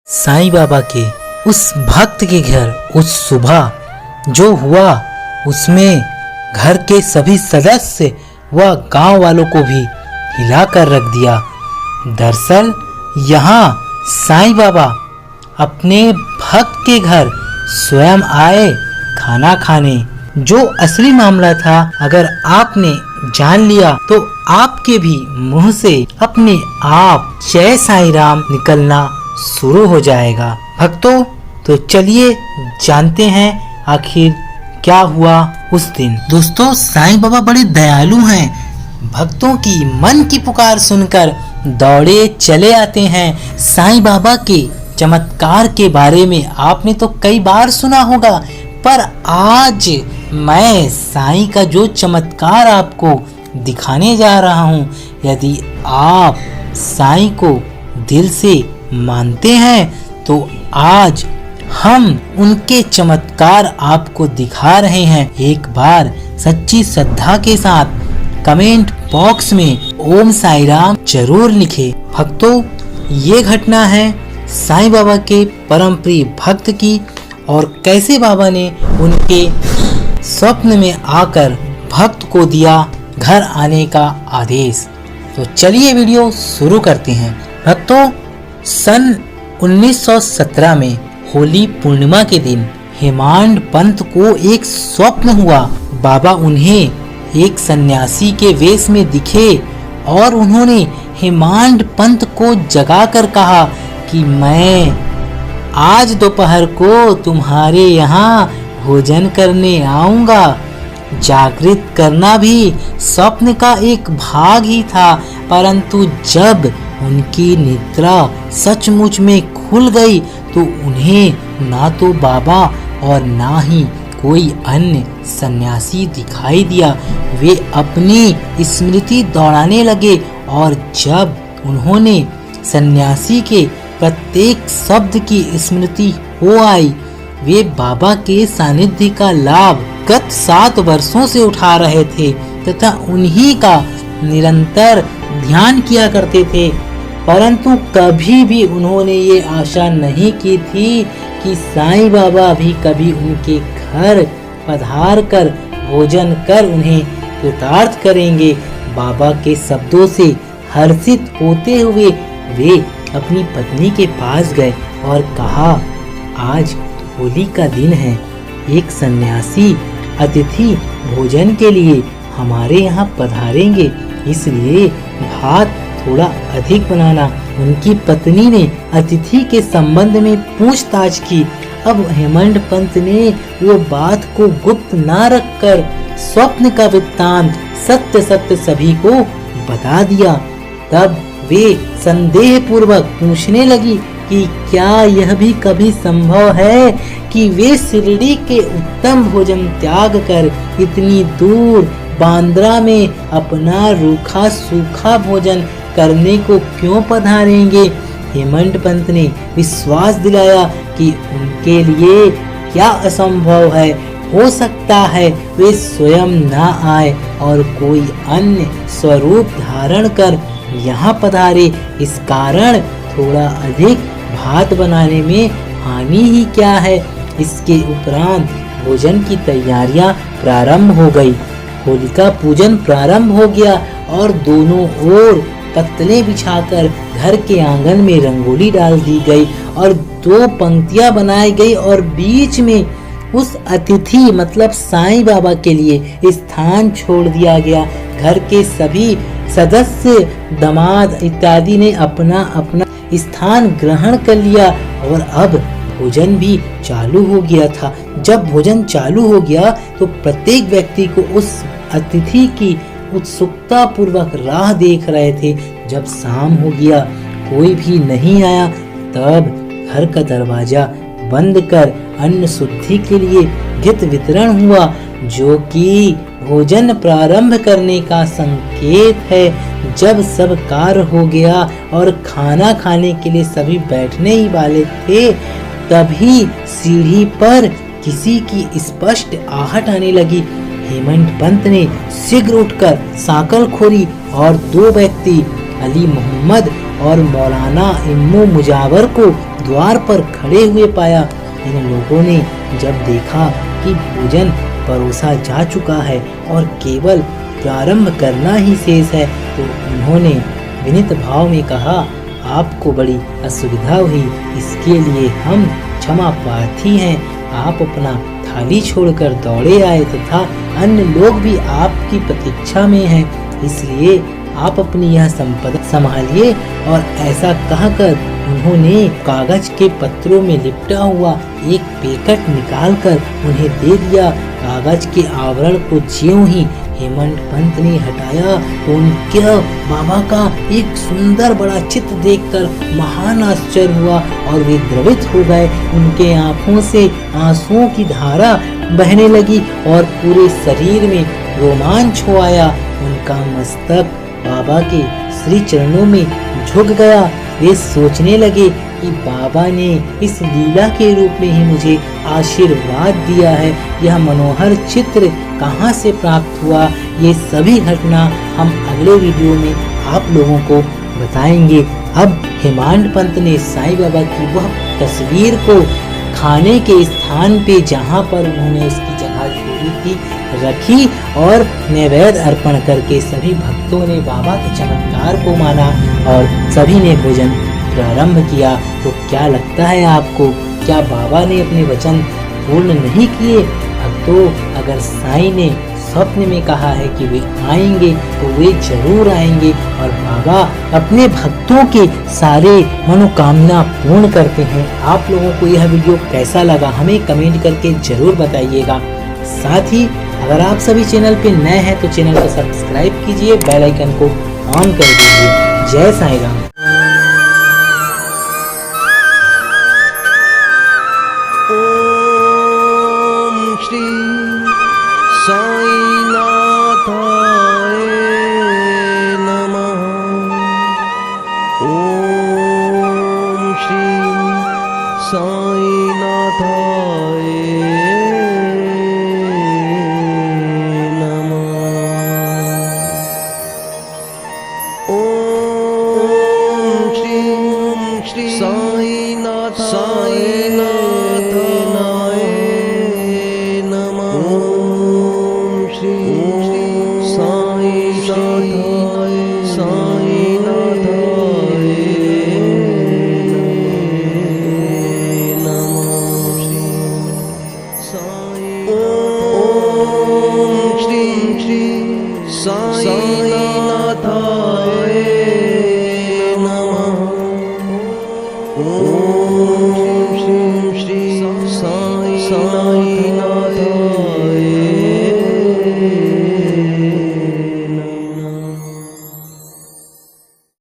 साईं बाबा के उस भक्त के घर उस सुबह जो हुआ उसमें घर के सभी सदस्य व गांव वालों को भी हिलाकर रख दिया। दरअसल यहाँ साईं बाबा अपने भक्त के घर स्वयं आए खाना खाने। जो असली मामला था अगर आपने जान लिया तो आपके भी मुंह से अपने आप जय साईं राम निकलना शुरू हो जाएगा। भक्तों, तो चलिए जानते हैं आखिर क्या हुआ उस दिन। दोस्तों, साईं बाबा बड़े दयालु हैं। भक्तों की मन की पुकार सुनकर दौड़े चले आते हैं। साईं बाबा के चमत्कार के बारे में आपने तो कई बार सुना होगा, पर आज मैं साईं का जो चमत्कार आपको दिखाने जा रहा हूँ, यदि आप साईं को दिल से मानते हैं तो आज हम उनके चमत्कार आपको दिखा रहे हैं। एक बार सच्ची श्रद्धा के साथ कमेंट बॉक्स में ओम साईं राम जरूर लिखें। भक्तों, ये घटना है साईं बाबा के परम प्रिय भक्त की और कैसे बाबा ने उनके स्वप्न में आकर भक्त को दिया घर आने का आदेश। तो चलिए वीडियो शुरू करते हैं। भक्तों, सन 1917 में होली पूर्णिमा के दिन हेमांड पंत को एक स्वप्न हुआ। बाबा उन्हें एक सन्यासी के वेश में दिखे और उन्होंने हेमांड पंत को जगाकर कहा कि मैं आज दोपहर को तुम्हारे यहाँ भोजन करने आऊंगा। जागृत करना भी स्वप्न का एक भाग ही था, परंतु जब उनकी निद्रा सचमुच में खुल गई तो उन्हें ना तो बाबा और ना ही कोई अन्य सन्यासी दिखाई दिया। वे अपनी स्मृति दौड़ाने लगे और जब उन्होंने सन्यासी के प्रत्येक शब्द की स्मृति हो आई, वे बाबा के सानिध्य का लाभ गत 7 वर्षों से उठा रहे थे तथा उन्हीं का निरंतर ध्यान किया करते थे। परंतु कभी भी उन्होंने ये आशा नहीं की थी कि साईं बाबा भी कभी उनके घर पधार कर भोजन कर उन्हें कृतार्थ करेंगे। बाबा के शब्दों से हर्षित होते हुए वे अपनी पत्नी के पास गए और कहा, आज होली का दिन है, एक सन्यासी अतिथि भोजन के लिए हमारे यहाँ पधारेंगे, इसलिए भात थोड़ा अधिक बनाना। उनकी पत्नी ने अतिथि के संबंध में पूछताछ की। अब हेमंड पंत ने वो बात को गुप्त ना रखकर स्वप्न का वृत्तांत सत्य सत्य सभी को बता दिया। तब वे संदेह पूर्वक पूछने लगी कि क्या यह भी कभी संभव है कि वे शिरडी के उत्तम भोजन त्याग कर इतनी दूर बांद्रा में अपना रूखा सूखा भोजन करने को क्यों पधारेंगे। हेमंड पंत ने विश्वास दिलाया कि उनके लिए क्या असंभव है, हो सकता है वे स्वयं ना आए और कोई अन्य स्वरूप धारण कर यहाँ पधारे। इस कारण थोड़ा अधिक भात बनाने में हानि ही क्या है। इसके उपरांत भोजन की तैयारियां प्रारंभ हो गई। होलिका पूजन प्रारंभ हो गया और दोनों ओर पत्तलें बिछाकर घर के आंगन में रंगोली डाल दी गई और 2 पंक्तियां बनाई गई और बीच में उस अतिथि मतलब साईं बाबा के लिए स्थान छोड़ दिया गया। घर के सभी सदस्य, दामाद इत्यादि ने अपना अपना स्थान ग्रहण कर लिया और अब भोजन भी चालू हो गया था। जब भोजन चालू हो गया तो प्रत्येक व्यक्ति को उस अतिथि की उत्सुकता पूर्वक राह देख रहे थे। जब शाम हो गया, कोई भी नहीं आया, तब घर का दरवाजा बंद कर अन्न शुद्धि के लिए घृत वितरण हुआ, जो कि भोजन प्रारंभ करने का संकेत है। जब सब कार्य हो गया और खाना खाने के लिए सभी बैठने ही वाले थे, तभी सीढ़ी पर किसी की स्पष्ट आहट आने लगी। हेमंड पंत ने शीघ्र उठकर साकल खोली और 2 व्यक्ति अली मोहम्मद और मौलाना इम्मू मुजावर को द्वार पर खड़े हुए पाया। इन लोगों ने जब देखा कि भोजन परोसा जा चुका है और केवल प्रारंभ करना ही शेष है, तो उन्होंने विनीत भाव में कहा, आपको बड़ी असुविधा हुई, इसके लिए हम क्षमा प्रार्थी हैं। आप अपना थाली छोड़कर दौड़े आए तथा अन्य लोग भी आपकी प्रतीक्षा में हैं, इसलिए आप अपनी यह संपदा संभालिए। और ऐसा कहकर उन्होंने कागज के पत्रों में लिपटा हुआ एक पैकेट निकालकर उन्हें दे दिया। कागज के आवरण को ज्यों ही हेमंत पंत ने हटाया तो उनके बाबा का एक सुंदर बड़ा चित्र देखकर महान आश्चर्य हुआ और वे द्रवित हो गए। उनके आंखों से आंसुओं की धारा बहने लगी और पूरे शरीर में रोमांच हो आया। उनका मस्तक बाबा के श्री चरणों में झुक गया। वे सोचने लगे कि बाबा ने इस लीला के रूप में ही मुझे आशीर्वाद दिया है। यह मनोहर चित्र कहाँ से प्राप्त हुआ, ये सभी घटना हम अगले वीडियो में आप लोगों को बताएंगे। अब हेमंत पंत ने साईं बाबा की वह तस्वीर को खाने के स्थान पे जहाँ पर उन्होंने उसकी जगह छोड़ी थी रखी और नैवेद्य अर्पण करके सभी भक्तों ने बाबा के चमत्कार को माना और सभी ने भोजन प्रारंभ किया। तो क्या लगता है आपको, क्या बाबा ने अपने वचन पूर्ण नहीं किए? भक्तों, अगर साईं ने स्वप्न में कहा है कि वे आएंगे तो वे जरूर आएंगे और बाबा अपने भक्तों के सारे मनोकामना पूर्ण करते हैं। आप लोगों को यह वीडियो कैसा लगा हमें कमेंट करके जरूर बताइएगा। साथ ही अगर आप सभी चैनल पे नए हैं तो चैनल को सब्सक्राइब कीजिए, बेल आइकन को ऑन कर दीजिए। जय साईं राम। ओम श्री साईनाथाय नमः। ओम श्री साईनाथाय नमः। ओम श्री साईनाथाय ओम श्री साईनाथाय